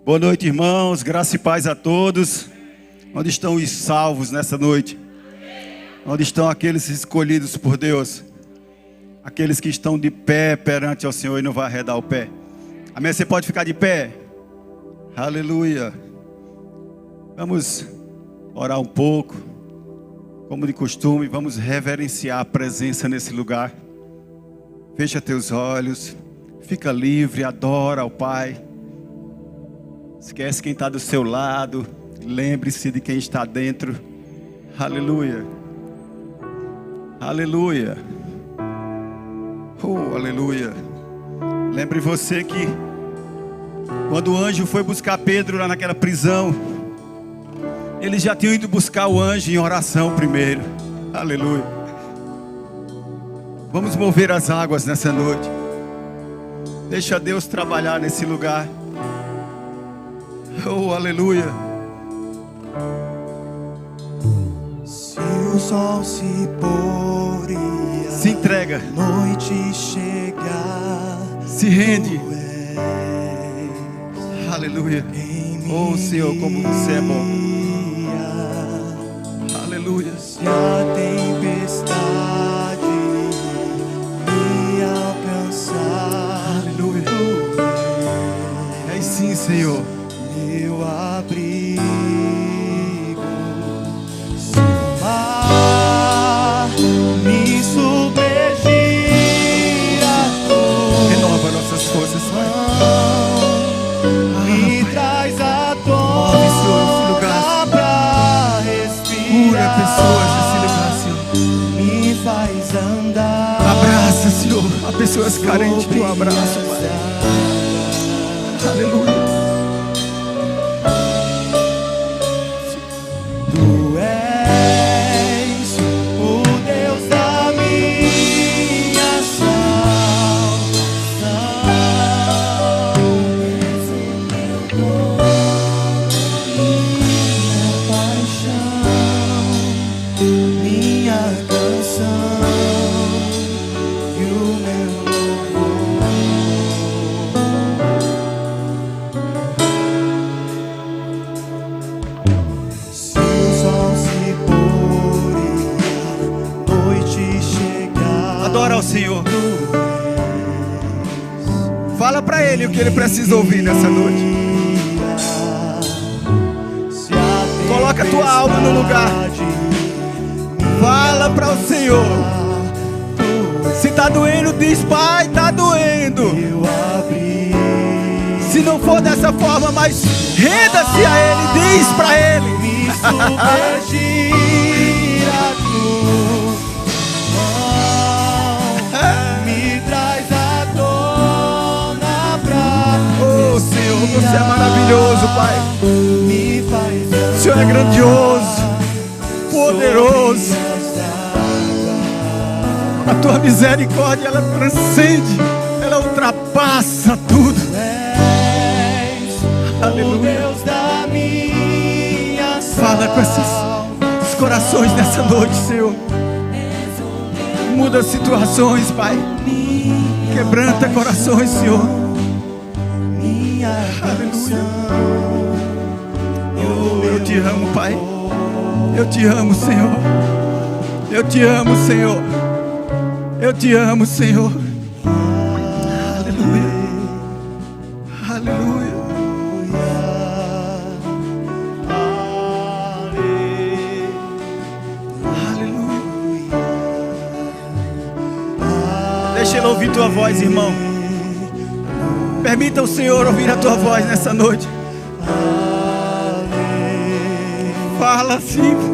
Boa noite, irmãos. Graça e paz a todos. Onde estão os salvos nessa noite? Onde estão aqueles escolhidos por Deus? Aqueles que estão de pé perante ao Senhor e não vai arredar o pé. Amém? Você pode ficar de pé? Aleluia. Vamos orar um pouco. Como de costume, vamos reverenciar a presença nesse lugar. Fecha teus olhos. Fica livre, adora ao Pai. Esquece quem está do seu lado. Lembre-se de quem está dentro. Aleluia. Aleluia. Oh, aleluia. Lembre você que quando o anjo foi buscar Pedro lá naquela prisão, eles já tinham ido buscar o anjo em oração primeiro. Aleluia. Vamos mover as águas nessa noite. Deixa Deus trabalhar nesse lugar. Oh, aleluia. Se o sol se pôr e se entrega, noite chegar, se rende. Aleluia. Oh, Senhor, como você é bom. Aleluia. Se a tempestade me alcançar, aleluia. É sim, Senhor. Meu abrigo, se o mar me submergir, renova nossas forças, me traz à tona pra respirar. Cura pessoas nesse lugar, Senhor. Me faz andar. Abraça, Senhor, a pessoas carentes do abraço, Pai. Aleluia. Adora ao Senhor. Fala para Ele o que Ele precisa ouvir nessa noite. Coloca a tua alma no lugar. Fala para o Senhor. Se está doendo, diz: Pai, está doendo. Se não for dessa forma, mas renda-se a Ele, diz para Ele. Oh, Senhor, você é maravilhoso, Pai. O Senhor é grandioso, poderoso. A tua misericórdia, ela transcende, ela ultrapassa tudo. Aleluia. Fala com esses corações nessa noite, Senhor. Muda situações, Pai. Quebranta corações, Senhor. Aleluia. Oh, eu te amo, Pai. Eu te amo, Senhor. Eu te amo, Senhor. Eu te amo, Senhor. Aleluia. Aleluia. Aleluia. Deixa Ele ouvir tua voz, irmão. Permita o Senhor ouvir a tua voz nessa noite. Fala assim.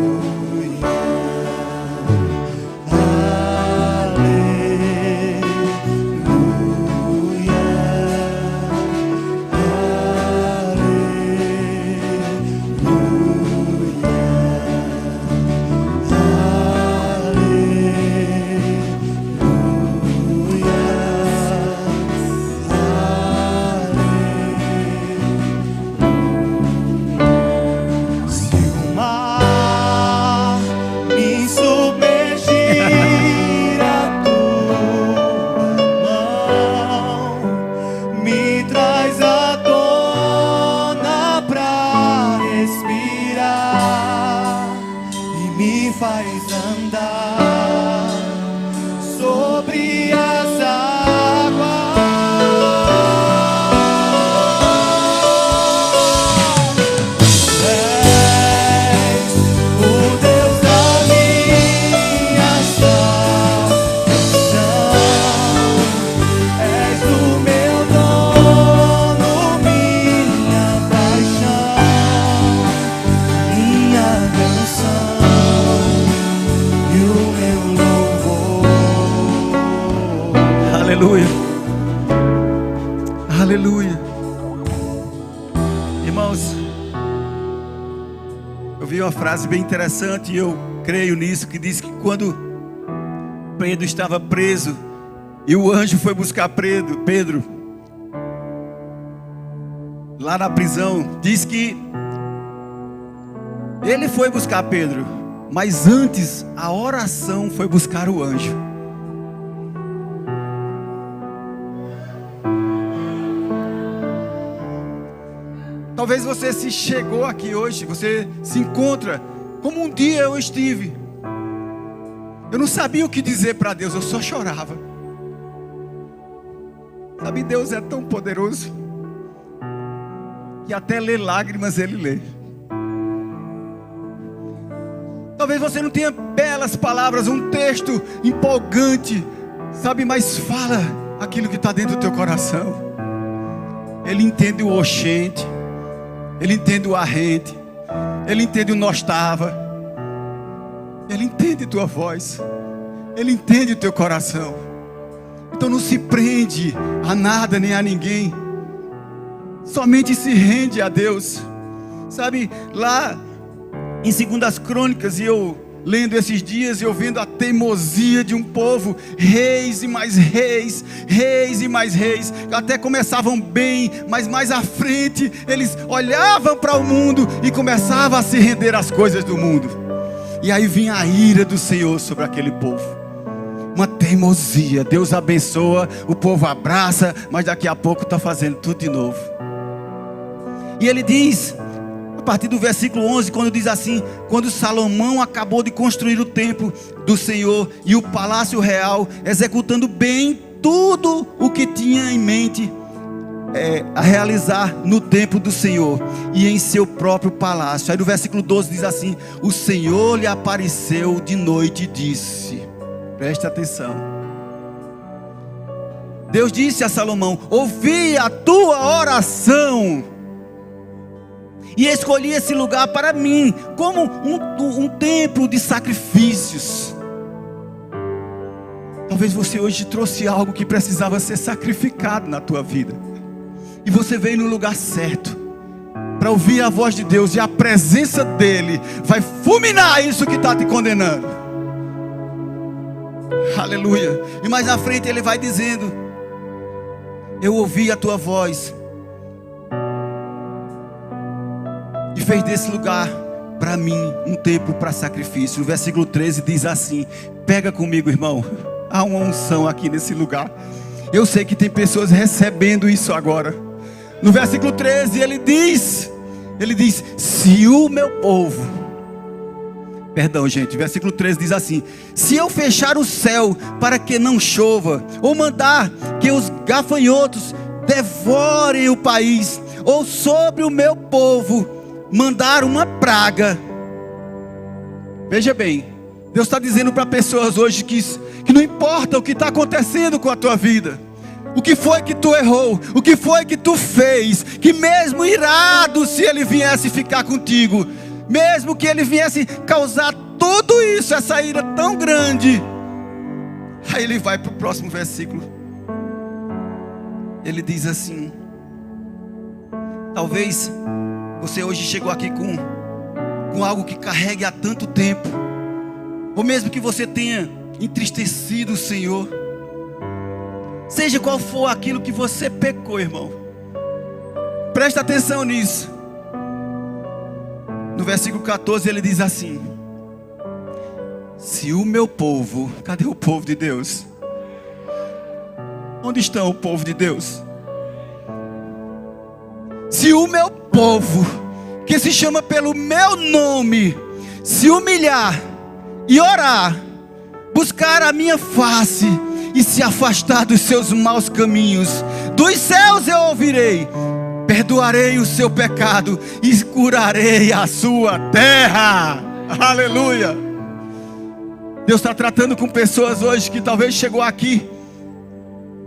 faz andar sobre as águas. És o Deus da minha salvação. És o meu dono, minha paixão, minha canção e o meu louvor. Aleluia. Aleluia. Irmãos, eu vi uma frase bem interessante e eu creio nisso, que diz que quando Pedro estava preso e o anjo foi buscar Pedro lá na prisão, diz que ele foi buscar Pedro, mas antes a oração foi buscar o anjo. Talvez você se chegou aqui hoje, você se encontra como um dia eu estive. Eu não sabia o que dizer para Deus, eu só chorava. Sabe, Deus é tão poderoso que até ler lágrimas Ele lê. Talvez você não tenha belas palavras, um texto empolgante, sabe, mas fala aquilo que está dentro do teu coração. Ele entende o oxente, Ele entende o arrente, Ele entende o nós estava, Ele entende tua voz, Ele entende o teu coração. Então não se prende a nada nem a ninguém, somente se rende a Deus. Sabe, lá em 2 Crônicas, e eu lendo esses dias e ouvindo a teimosia de um povo, reis e mais reis, reis e mais reis, até começavam bem, mas mais à frente eles olhavam para o mundo e começavam a se render às coisas do mundo. E aí vinha a ira do Senhor sobre aquele povo, uma teimosia. Deus abençoa, o povo abraça, mas daqui a pouco está fazendo tudo de novo. E ele diz, a partir do versículo 11, quando diz assim: quando Salomão acabou de construir o templo do Senhor e o palácio real, executando bem tudo o que tinha em mente a realizar no templo do Senhor e em seu próprio palácio. Aí no versículo 12 diz assim: o Senhor lhe apareceu de noite e disse, preste atenção, Deus disse a Salomão: ouvi a tua oração e escolhi esse lugar para mim como um templo de sacrifícios. Talvez você hoje trouxe algo que precisava ser sacrificado na tua vida, e você veio no lugar certo para ouvir a voz de Deus, e a presença dEle vai fulminar isso que está te condenando. Aleluia. E mais à frente Ele vai dizendo: eu ouvi a tua voz e fez desse lugar para mim um templo para sacrifício. No versículo 13 diz assim, pega comigo, irmão, há uma unção aqui nesse lugar. Eu sei que tem pessoas recebendo isso agora. No versículo 13 ele diz, se o meu povo, perdão gente, versículo 13 diz assim: se eu fechar o céu para que não chova, ou mandar que os gafanhotos devorem o país, ou sobre o meu povo mandar uma praga. Veja bem, Deus está dizendo para pessoas hoje que não importa o que está acontecendo com a tua vida, o que foi que tu errou, o que foi que tu fez, que mesmo irado, se ele viesse ficar contigo, mesmo que ele viesse causar tudo isso, essa ira tão grande. Aí ele vai para o próximo versículo, ele diz assim: talvez você hoje chegou aqui com algo que carregue há tanto tempo, ou mesmo que você tenha entristecido o Senhor, seja qual for aquilo que você pecou, irmão, presta atenção nisso. No versículo 14 ele diz assim: se o meu povo, cadê o povo de Deus? Onde está o povo de Deus? Se o meu povo, que se chama pelo meu nome, se humilhar e orar, buscar a minha face e se afastar dos seus maus caminhos, dos céus eu ouvirei, perdoarei o seu pecado e curarei a sua terra. Aleluia. Deus está tratando com pessoas hoje que talvez chegou aqui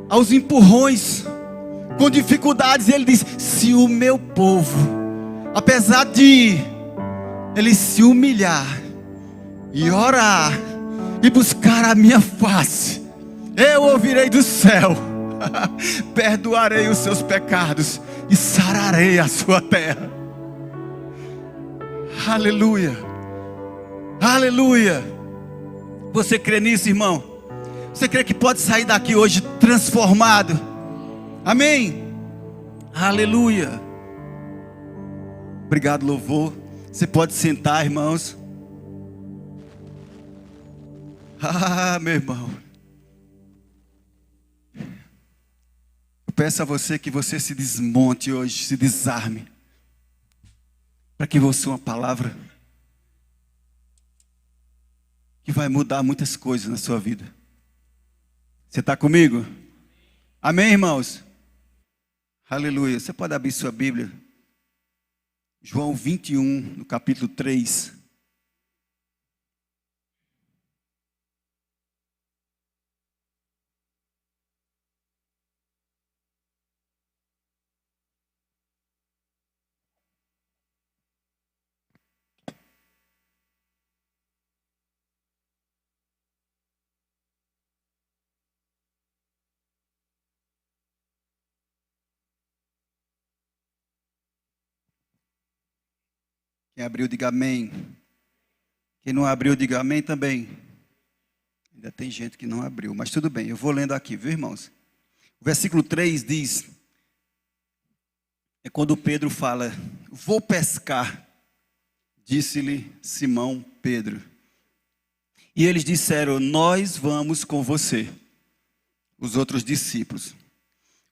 aos empurrões, com dificuldades, e Ele diz: se o meu povo, apesar de ele se humilhar e orar e buscar a minha face, eu ouvirei do céu, perdoarei os seus pecados e sararei a sua terra. Aleluia, aleluia. Você crê nisso, irmão? Você crê que pode sair daqui hoje transformado? Amém? Aleluia. Obrigado, louvor. Você pode sentar, irmãos. Meu irmão, eu peço a você que você se desmonte hoje, se desarme, para que você uma palavra que vai mudar muitas coisas na sua vida. Você está comigo? Amém, irmãos? Aleluia. Você pode abrir sua Bíblia, João 21, no capítulo 3. Quem abriu, diga amém. Quem não abriu, diga amém também. Ainda tem gente que não abriu, mas tudo bem, eu vou lendo aqui, viu, irmãos? O versículo 3 diz, é quando Pedro fala: vou pescar, disse-lhe Simão Pedro. E eles disseram: nós vamos com você, os outros discípulos.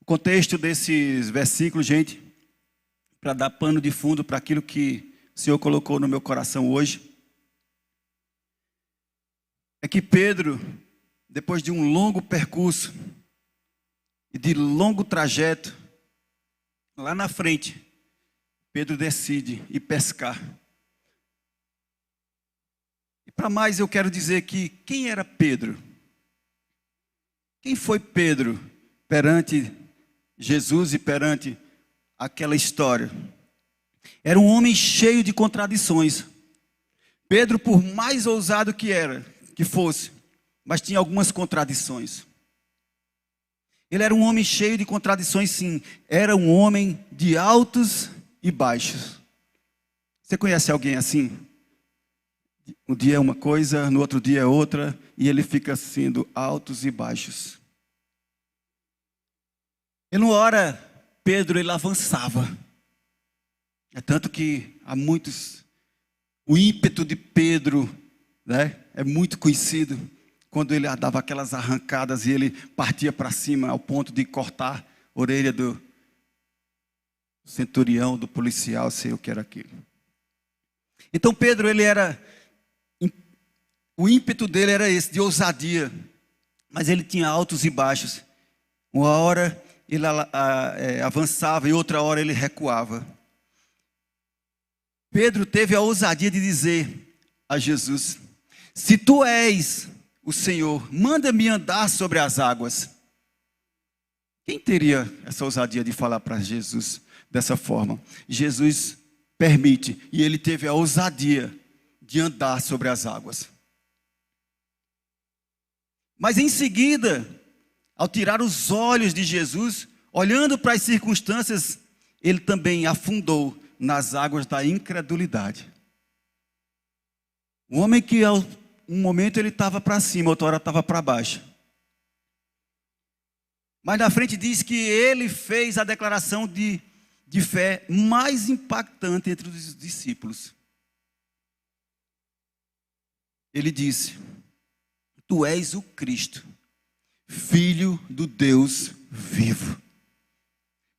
O contexto desses versículos, gente, para dar pano de fundo para aquilo que o Senhor colocou no meu coração hoje, é que Pedro, depois de um longo percurso e de longo trajeto, lá na frente, Pedro decide ir pescar. E para mais eu quero dizer que quem era Pedro? Quem foi Pedro perante Jesus e perante aquela história? Era um homem cheio de contradições. Pedro, por mais ousado que fosse, mas tinha algumas contradições. Ele era um homem cheio de contradições, sim. Era um homem de altos e baixos. Você conhece alguém assim? Um dia é uma coisa, no outro dia é outra, e ele fica sendo altos e baixos. E numa hora, Pedro, ele avançava. É tanto que há muitos, o ímpeto de Pedro, né, é muito conhecido, quando ele dava aquelas arrancadas e ele partia para cima ao ponto de cortar a orelha do centurião, do policial, sei o que era aquilo. Então Pedro, o ímpeto dele era esse, de ousadia, mas ele tinha altos e baixos. Uma hora ele avançava e outra hora ele recuava. Pedro teve a ousadia de dizer a Jesus: se tu és o Senhor, manda-me andar sobre as águas. Quem teria essa ousadia de falar para Jesus dessa forma? Jesus permite, e ele teve a ousadia de andar sobre as águas. Mas em seguida, ao tirar os olhos de Jesus, olhando para as circunstâncias, ele também afundou nas águas da incredulidade. Um homem que um momento ele estava para cima, outra hora estava para baixo. Mas na frente diz que ele fez a declaração de fé mais impactante entre os discípulos. Ele disse: tu és o Cristo, Filho do Deus vivo.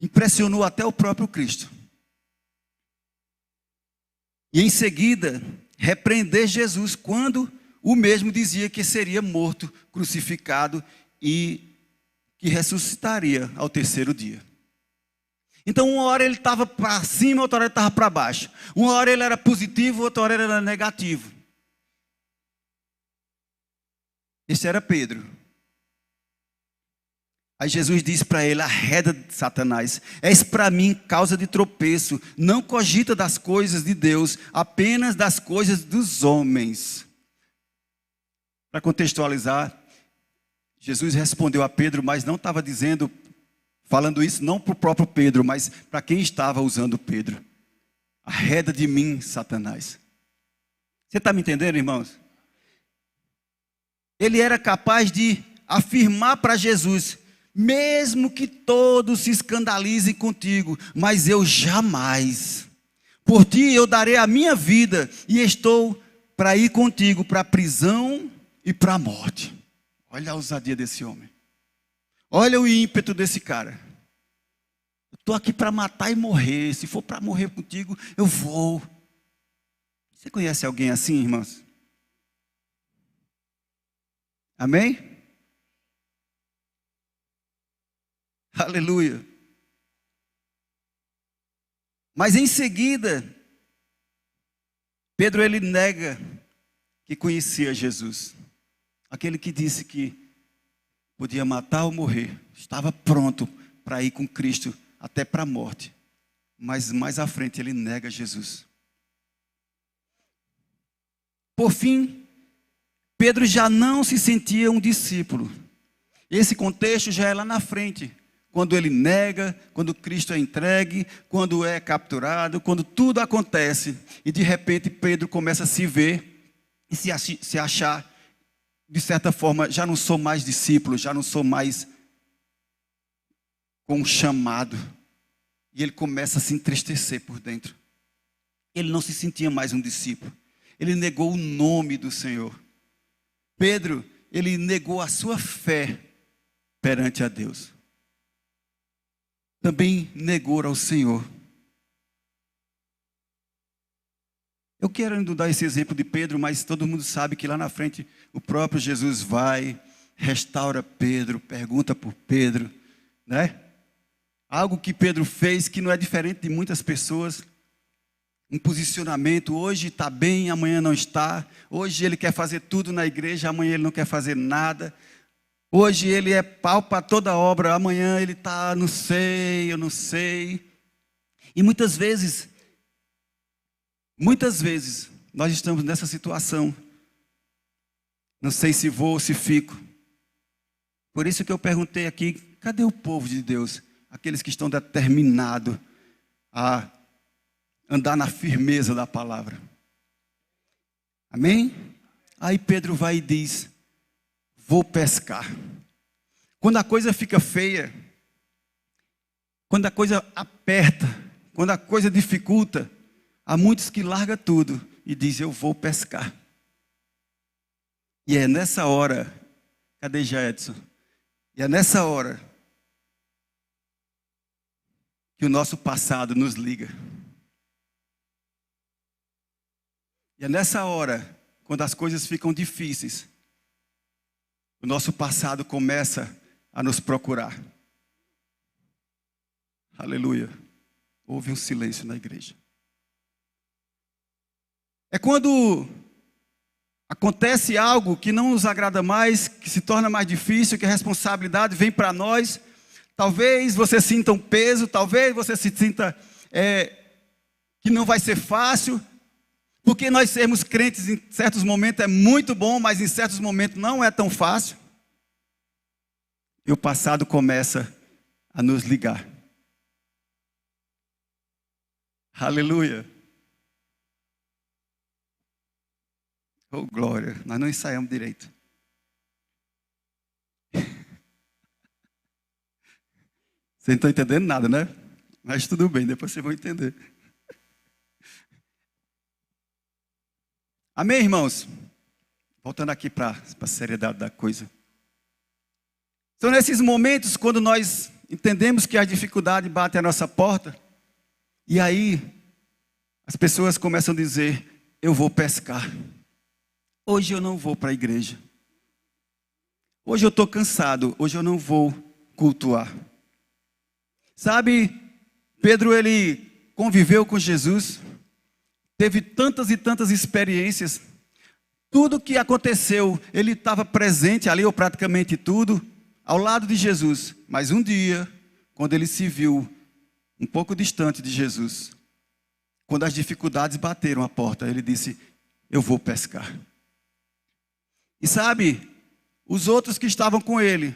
Impressionou até o próprio Cristo. E em seguida, repreender Jesus quando o mesmo dizia que seria morto, crucificado e que ressuscitaria ao terceiro dia. Então, uma hora ele estava para cima, outra hora ele estava para baixo. Uma hora ele era positivo, outra hora ele era negativo. Esse era Pedro. Aí Jesus disse para ele: arreda, Satanás, és para mim causa de tropeço, não cogita das coisas de Deus, apenas das coisas dos homens. Para contextualizar, Jesus respondeu a Pedro, mas não estava falando isso não para o próprio Pedro, mas para quem estava usando Pedro. Arreda de mim, Satanás. Você está me entendendo, irmãos? Ele era capaz de afirmar para Jesus: mesmo que todos se escandalizem contigo, mas eu jamais. Por ti eu darei a minha vida e estou para ir contigo para a prisão e para a morte. Olha a ousadia desse homem. Olha o ímpeto desse cara. Eu estou aqui para matar e morrer. Se for para morrer contigo, eu vou. Você conhece alguém assim, irmãos? Amém? Aleluia. Mas em seguida, Pedro ele nega que conhecia Jesus. Aquele que disse que podia matar ou morrer, estava pronto para ir com Cristo até para a morte. Mas mais à frente ele nega Jesus. Por fim, Pedro já não se sentia um discípulo. Esse contexto já é lá na frente. Quando ele nega, quando Cristo é entregue, quando é capturado, quando tudo acontece. E de repente Pedro começa a se ver e se achar, de certa forma, já não sou mais discípulo, já não sou mais com um chamado. E ele começa a se entristecer por dentro. Ele não se sentia mais um discípulo. Ele negou o nome do Senhor. Pedro, ele negou a sua fé perante a Deus. Também negou ao Senhor. Eu quero dar esse exemplo de Pedro, mas todo mundo sabe que lá na frente o próprio Jesus vai, restaura Pedro, pergunta por Pedro, né? Algo que Pedro fez que não é diferente de muitas pessoas. Um posicionamento, hoje está bem, amanhã não está. Hoje ele quer fazer tudo na igreja, amanhã ele não quer fazer nada. Hoje ele é pau para toda obra, amanhã ele está, não sei, eu não sei. E muitas vezes, nós estamos nessa situação. Não sei se vou ou se fico. Por isso que eu perguntei aqui, cadê o povo de Deus? Aqueles que estão determinados a andar na firmeza da palavra. Amém? Aí Pedro vai e diz: vou pescar. Quando a coisa fica feia, quando a coisa aperta, quando a coisa dificulta, há muitos que largam tudo e dizem: eu vou pescar. E é nessa hora, cadê Jedson? E é nessa hora que o nosso passado nos liga. E é nessa hora, quando as coisas ficam difíceis, o nosso passado começa a nos procurar. Aleluia. Houve um silêncio na igreja. É quando acontece algo que não nos agrada mais, que se torna mais difícil, que a responsabilidade vem para nós. Talvez você sinta um peso, talvez você se sinta que não vai ser fácil. Porque nós sermos crentes em certos momentos é muito bom, mas em certos momentos não é tão fácil. E o passado começa a nos ligar. Aleluia. Oh, glória. Nós não ensaiamos direito. Vocês não estão entendendo nada, né? Mas tudo bem, depois vocês vão entender. Amém, irmãos? Voltando aqui para a seriedade da coisa. São nesses momentos quando nós entendemos que a dificuldade bate à nossa porta. E aí, as pessoas começam a dizer: eu vou pescar. hoje eu não vou para a igreja. Hoje eu estou cansado, hoje eu não vou cultuar. Sabe, Pedro, ele conviveu com Jesus, teve tantas e tantas experiências, tudo que aconteceu, ele estava presente ali, ou praticamente tudo, ao lado de Jesus. Mas um dia, quando ele se viu um pouco distante de Jesus, quando as dificuldades bateram a porta, ele disse: eu vou pescar. E sabe, os outros que estavam com ele,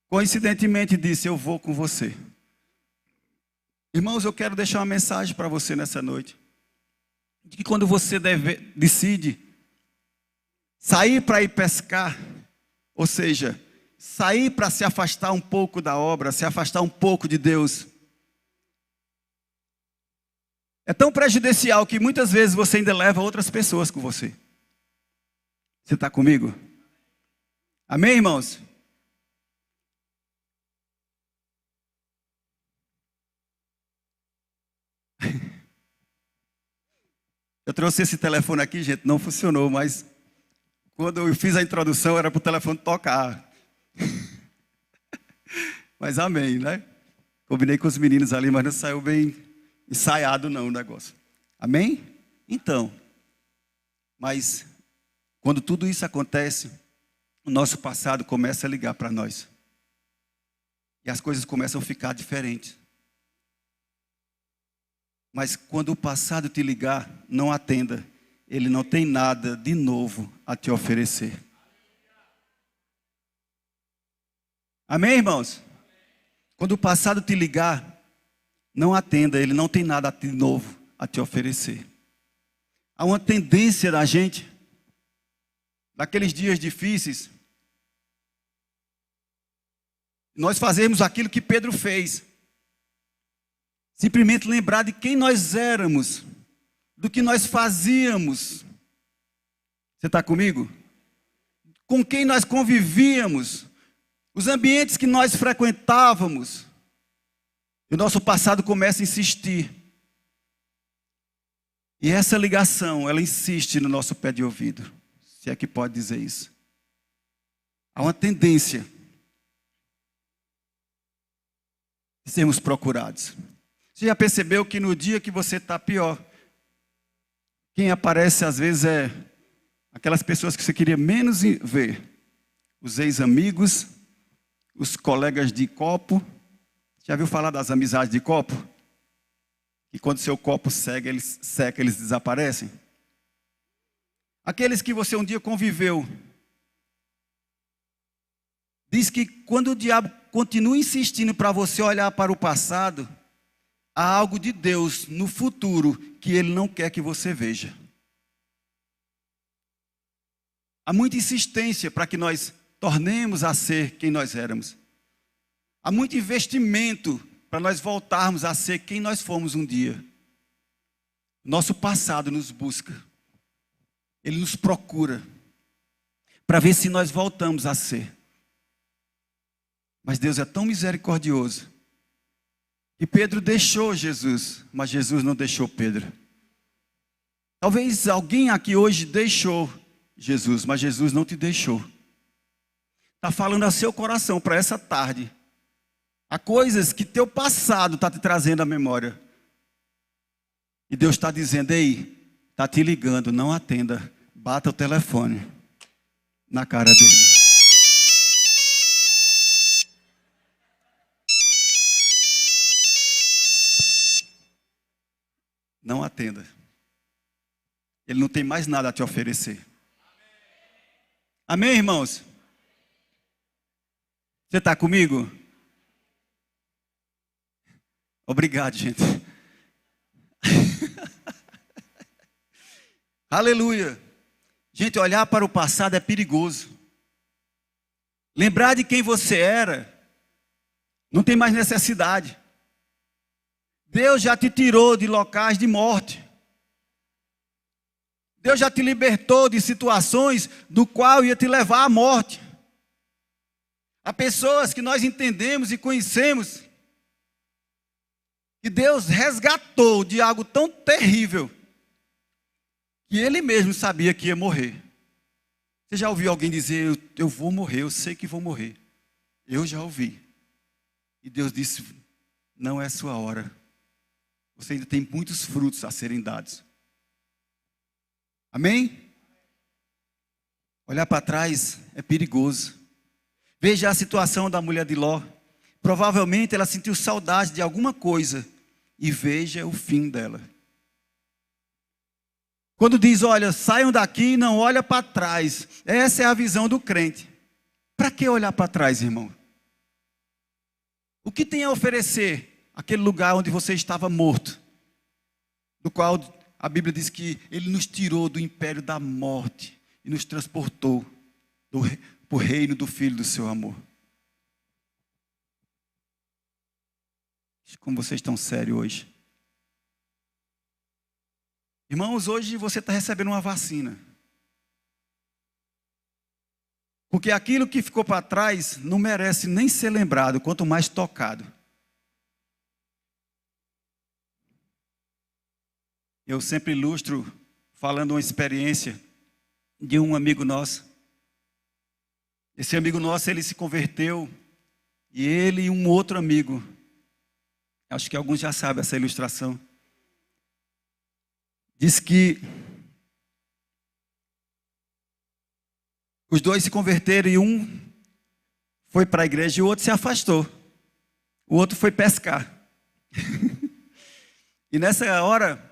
coincidentemente disse: eu vou com você. Irmãos, eu quero deixar uma mensagem para você nessa noite, de que quando você decide sair para ir pescar, ou seja, sair para se afastar um pouco da obra, se afastar um pouco de Deus, é tão prejudicial que muitas vezes você ainda leva outras pessoas com você. Você está comigo? Amém, irmãos? Eu trouxe esse telefone aqui, gente, não funcionou, mas quando eu fiz a introdução era para o telefone tocar. Mas amém, né? Combinei com os meninos ali, mas não saiu bem ensaiado não o negócio. Amém? Então, mas quando tudo isso acontece, o nosso passado começa a ligar para nós. E as coisas começam a ficar diferentes. Mas quando o passado te ligar, não atenda. Ele não tem nada de novo a te oferecer. Amém, irmãos? Quando o passado te ligar, não atenda. Ele não tem nada de novo a te oferecer. Há uma tendência da gente, naqueles dias difíceis, nós fazemos aquilo que Pedro fez. Simplesmente lembrar de quem nós éramos, do que nós fazíamos. Você está comigo? Com quem nós convivíamos, os ambientes que nós frequentávamos. E o nosso passado começa a insistir. E essa ligação, ela insiste no nosso pé de ouvido. Se é que pode dizer isso. Há uma tendência de sermos procurados. Você já percebeu que no dia que você está pior, quem aparece às vezes é aquelas pessoas que você queria menos ver? Os ex-amigos, os colegas de copo. Já viu falar das amizades de copo? E quando seu copo seca, eles desaparecem. Aqueles que você um dia conviveu. Diz que quando o diabo continua insistindo para você olhar para o passado, há algo de Deus no futuro que Ele não quer que você veja. Há muita insistência para que nós tornemos a ser quem nós éramos. Há muito investimento para nós voltarmos a ser quem nós fomos um dia. Nosso passado nos busca. Ele nos procura para ver se nós voltamos a ser. Mas Deus é tão misericordioso. E Pedro deixou Jesus, mas Jesus não deixou Pedro. Talvez alguém aqui hoje deixou Jesus, mas Jesus não te deixou. Está falando ao seu coração para essa tarde. Há coisas que teu passado está te trazendo à memória. E Deus está dizendo: ei, está te ligando, não atenda. Bata o telefone na cara dele. Não atenda. Ele não tem mais nada a te oferecer. Amém, irmãos? Você está comigo? Obrigado, gente. Aleluia. Gente, olhar para o passado é perigoso. Lembrar de quem você era, não tem mais necessidade. Deus já te tirou de locais de morte. Deus já te libertou de situações do qual ia te levar à morte. Há pessoas que nós entendemos e conhecemos que Deus resgatou de algo tão terrível que ele mesmo sabia que ia morrer. Você já ouviu alguém dizer, eu vou morrer, eu sei que vou morrer? Eu já ouvi. E Deus disse, não é sua hora. Você ainda tem muitos frutos a serem dados. Amém? Olhar para trás é perigoso. Veja a situação da mulher de Ló. Provavelmente ela sentiu saudade de alguma coisa. E veja o fim dela. Quando diz, olha, saiam daqui e não olha para trás. Essa é a visão do crente. Para que olhar para trás, irmão? O que tem a oferecer aquele lugar onde você estava morto? Do qual a Bíblia diz que Ele nos tirou do império da morte e nos transportou para o reino do Filho do seu amor. Como vocês estão sérios hoje. Irmãos, hoje você está recebendo uma vacina. Porque aquilo que ficou para trás não merece nem ser lembrado, quanto mais tocado. Eu sempre ilustro falando uma experiência de um amigo nosso. Esse amigo nosso, ele se converteu e ele e um outro amigo, acho que alguns já sabem essa ilustração, diz que os dois se converteram e um foi para a igreja e o outro se afastou. O outro foi pescar. E nessa hora,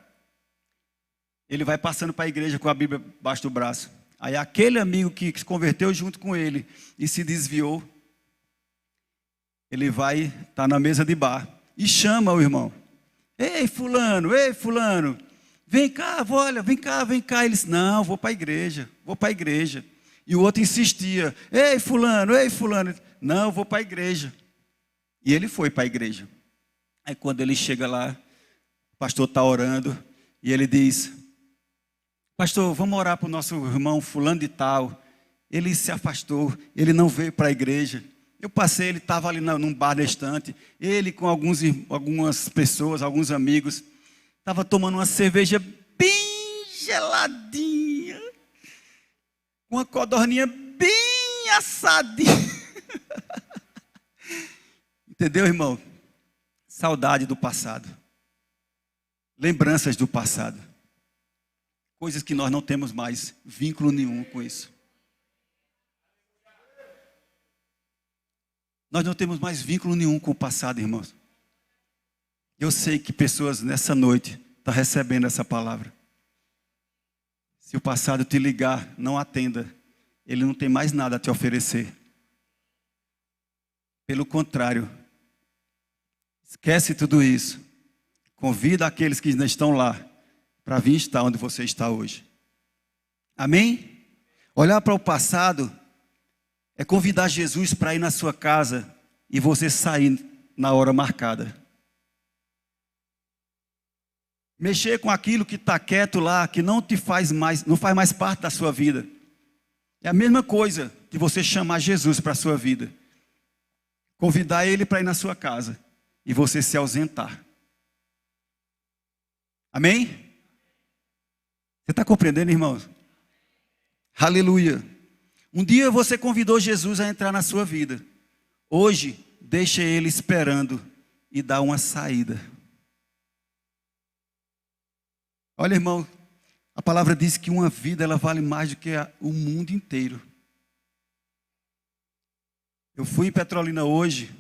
ele vai passando para a igreja com a Bíblia embaixo do braço. Aí aquele amigo que se converteu junto com ele e se desviou, ele vai estar na mesa de bar e chama o irmão. Ei, fulano, vem cá, olha, vem cá. Ele disse, não, vou para a igreja. E o outro insistia, ei, fulano. Não, vou para a igreja. E ele foi para a igreja. Aí quando ele chega lá, o pastor está orando, e ele diz, pastor, vamos orar para o nosso irmão fulano de tal. Ele se afastou, ele não veio para a igreja. Eu passei, ele estava ali num bar na estante, ele com algumas pessoas, alguns amigos, estava tomando uma cerveja bem geladinha, uma codorninha bem assadinha. Entendeu, irmão? Saudade do passado. Lembranças do passado. Coisas que nós não temos mais vínculo nenhum com isso. Nós não temos mais vínculo nenhum com o passado, irmãos. Eu sei que pessoas nessa noite estão recebendo essa palavra. Se o passado te ligar, não atenda. Ele não tem mais nada a te oferecer. Pelo contrário, esquece tudo isso. Convida aqueles que ainda estão lá para vir estar onde você está hoje. Amém? Olhar para o passado é convidar Jesus para ir na sua casa e você sair na hora marcada. Mexer com aquilo que está quieto lá, que não faz mais parte da sua vida. É a mesma coisa de você chamar Jesus para a sua vida. Convidar Ele para ir na sua casa e você se ausentar. Amém? Você está compreendendo, irmãos? Aleluia. Um dia você convidou Jesus a entrar na sua vida. Hoje, deixa Ele esperando e dá uma saída. Olha, irmão, a palavra diz que uma vida ela vale mais do que o mundo inteiro. Eu fui em Petrolina hoje,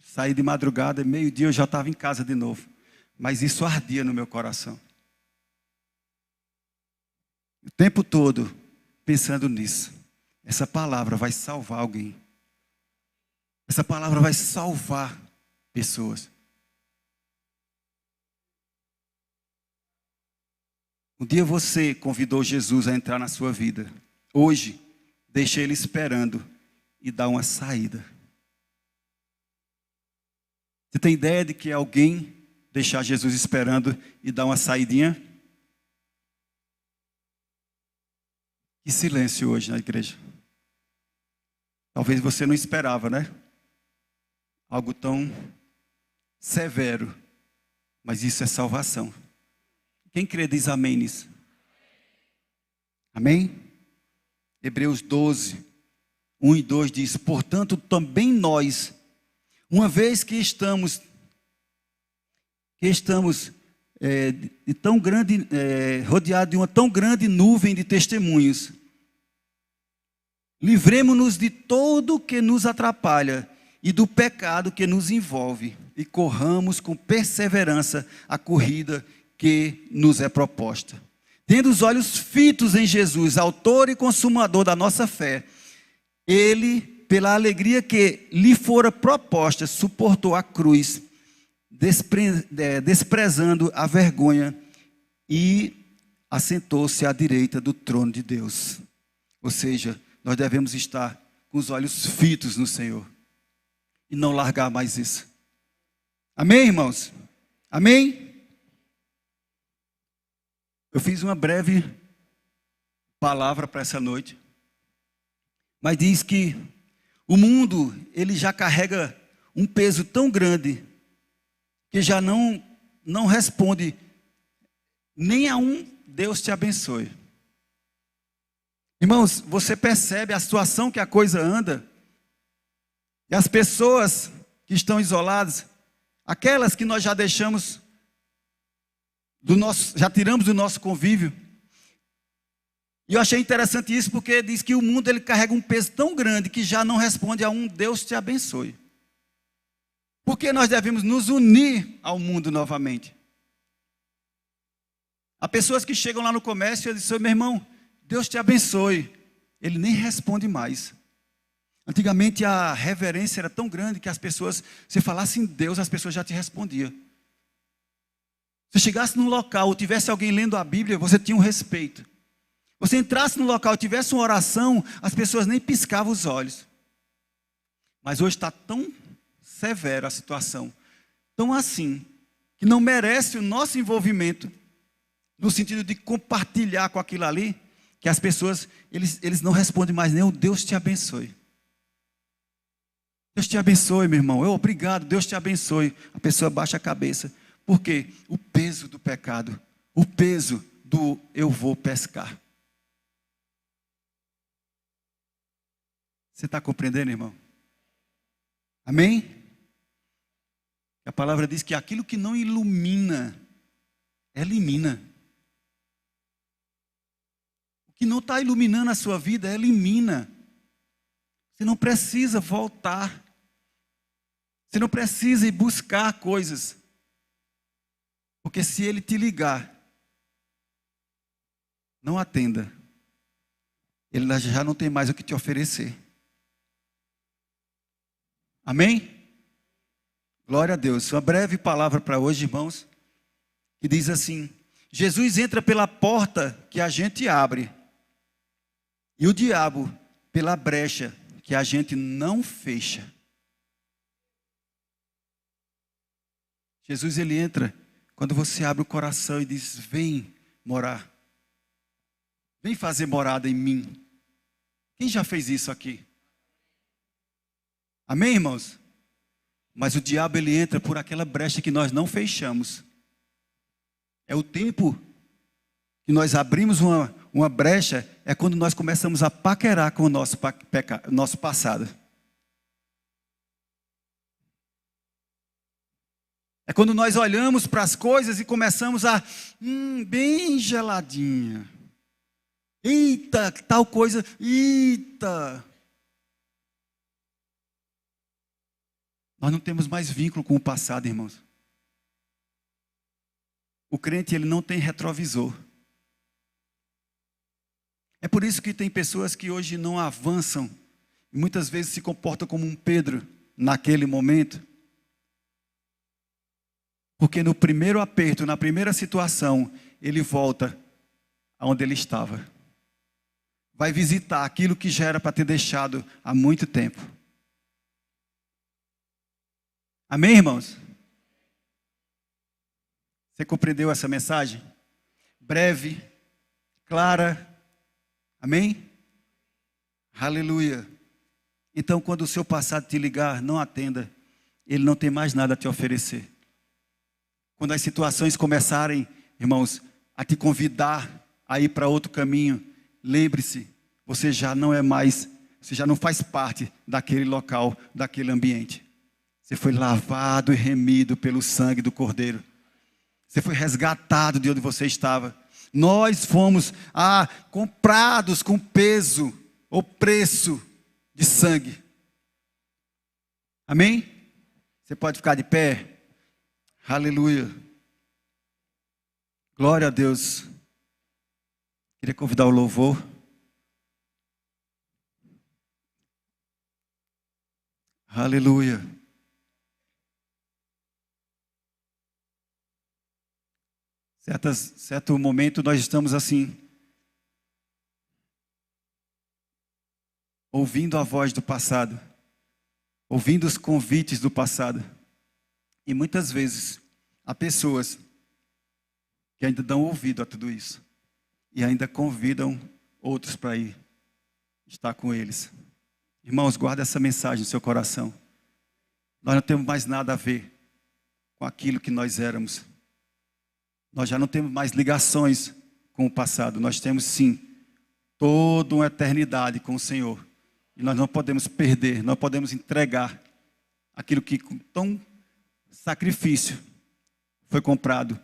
saí de madrugada, meio-dia eu já estava em casa de novo. Mas isso ardia no meu coração. O tempo todo pensando nisso. Essa palavra vai salvar alguém. Essa palavra vai salvar pessoas. Um dia você convidou Jesus a entrar na sua vida. Hoje, deixa Ele esperando e dá uma saída. Você tem ideia de que é alguém deixar Jesus esperando e dar uma saidinha? Que silêncio hoje na igreja. Talvez você não esperava, né? Algo tão severo. Mas isso é salvação. Quem crê diz amém nisso. Amém? Hebreus 12, 1 e 2 diz: portanto, também nós, uma vez que estamos de tão grande, rodeados de uma tão grande nuvem de testemunhos, livremo-nos de todo o que nos atrapalha e do pecado que nos envolve, e corramos com perseverança a corrida que nos é proposta. Tendo os olhos fitos em Jesus, autor e consumador da nossa fé, ele, pela alegria que lhe fora proposta, suportou a cruz, desprezando a vergonha, e assentou-se à direita do trono de Deus. Ou seja, nós devemos estar com os olhos fitos no Senhor e não largar mais isso. Amém, irmãos? Amém? Eu fiz uma breve palavra para essa noite, mas diz que o mundo, ele já carrega um peso tão grande que já não responde nem a um Deus te abençoe. Irmãos, você percebe a situação que a coisa anda, e as pessoas que estão isoladas, aquelas que nós já deixamos já tiramos do nosso convívio. E eu achei interessante isso, porque diz que o mundo, ele carrega um peso tão grande que já não responde a um Deus te abençoe. Porque nós devemos nos unir ao mundo novamente. Há pessoas que chegam lá no comércio e dizem: meu irmão, Deus te abençoe. Ele nem responde mais. Antigamente a reverência era tão grande que as pessoas, se falasse em Deus, as pessoas já te respondiam. Se chegasse num local, tivesse alguém lendo a Bíblia, você tinha um respeito. Você entrasse no local, tivesse uma oração, as pessoas nem piscavam os olhos. Mas hoje está tão severa a situação, tão assim, que não merece o nosso envolvimento, no sentido de compartilhar com aquilo ali, que as pessoas, eles não respondem mais nem o Deus te abençoe. Deus te abençoe, meu irmão. Obrigado, Deus te abençoe. A pessoa baixa a cabeça. Por quê? O peso do pecado, o peso do eu vou pescar. Você está compreendendo, irmão? Amém? A palavra diz que aquilo que não ilumina, elimina. O que não está iluminando a sua vida, elimina. Você não precisa voltar. Você não precisa ir buscar coisas. Porque se ele te ligar, não atenda. Ele já não tem mais o que te oferecer. Amém? Glória a Deus. Uma breve palavra para hoje, irmãos, que diz assim: Jesus entra pela porta que a gente abre, e o diabo pela brecha que a gente não fecha. Jesus, ele entra quando você abre o coração e diz: vem morar, vem fazer morada em mim. Quem já fez isso aqui? Amém, irmãos? Mas o diabo, ele entra por aquela brecha que nós não fechamos. É o tempo que nós abrimos uma brecha, é quando nós começamos a paquerar com o nosso passado. É quando nós olhamos para as coisas e começamos a, bem geladinha. Eita, tal coisa, eita. Nós não temos mais vínculo com o passado, irmãos. O crente, ele não tem retrovisor. É por isso que tem pessoas que hoje não avançam, e muitas vezes se comportam como um Pedro naquele momento. Porque no primeiro aperto, na primeira situação, ele volta aonde ele estava. Vai visitar aquilo que já era para ter deixado há muito tempo. Amém, irmãos? Você compreendeu essa mensagem? Breve, clara. Amém? Aleluia. Então, quando o seu passado te ligar, não atenda. Ele não tem mais nada a te oferecer. Quando as situações começarem, irmãos, a te convidar a ir para outro caminho, lembre-se, você já não é mais, você já não faz parte daquele local, daquele ambiente. Você foi lavado e remido pelo sangue do Cordeiro. Você foi resgatado de onde você estava. Nós fomos comprados com peso ou preço de sangue. Amém? Você pode ficar de pé? Aleluia. Glória a Deus. Queria convidar o louvor. Aleluia. Certo momento nós estamos assim, ouvindo a voz do passado, ouvindo os convites do passado. E muitas vezes há pessoas que ainda dão ouvido a tudo isso e ainda convidam outros para ir estar com eles. Irmãos, guarda essa mensagem no seu coração. Nós não temos mais nada a ver com aquilo que nós éramos. Nós já não temos mais ligações com o passado. Nós temos sim toda uma eternidade com o Senhor. E nós não podemos perder, não podemos entregar aquilo que com tão sacrifício foi comprado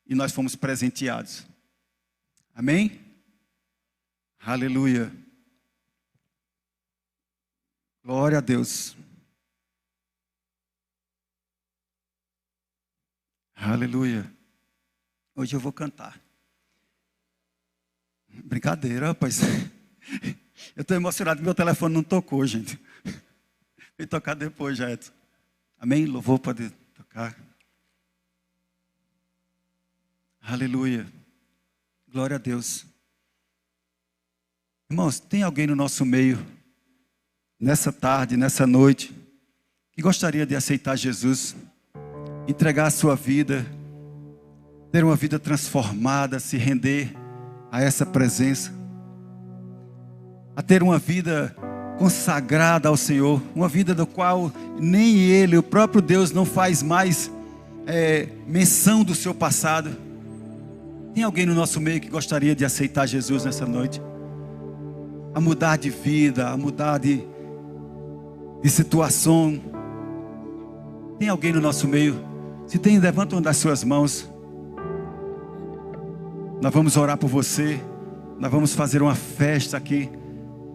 e nós fomos presenteados. Amém? Aleluia. Glória a Deus. Aleluia. Hoje eu vou cantar. Brincadeira, rapaz. Eu estou emocionado que meu telefone não tocou, gente. Vem tocar depois, já. Amém? Louvor pode tocar. Aleluia. Glória a Deus. Irmãos, tem alguém no nosso meio, nessa tarde, nessa noite, que gostaria de aceitar Jesus, entregar a sua vida, ter uma vida transformada, se render a essa presença, a ter uma vida consagrada ao Senhor, uma vida do qual nem Ele, o próprio Deus, não faz mais menção do seu passado. Tem alguém no nosso meio que gostaria de aceitar Jesus nessa noite? A mudar de vida, a mudar de situação. Tem alguém no nosso meio? Se tem, levanta uma das suas mãos. Nós vamos orar por você. Nós vamos fazer uma festa aqui.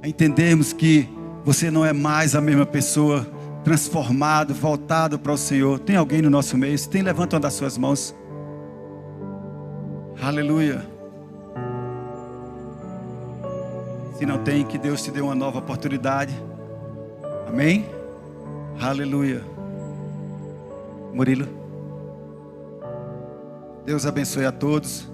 Entendermos que você não é mais a mesma pessoa, transformado, voltado para o Senhor. Tem alguém no nosso meio? Se tem, levanta uma das suas mãos. Aleluia. Se não tem, que Deus te dê uma nova oportunidade. Amém? Aleluia. Murilo. Deus abençoe a todos.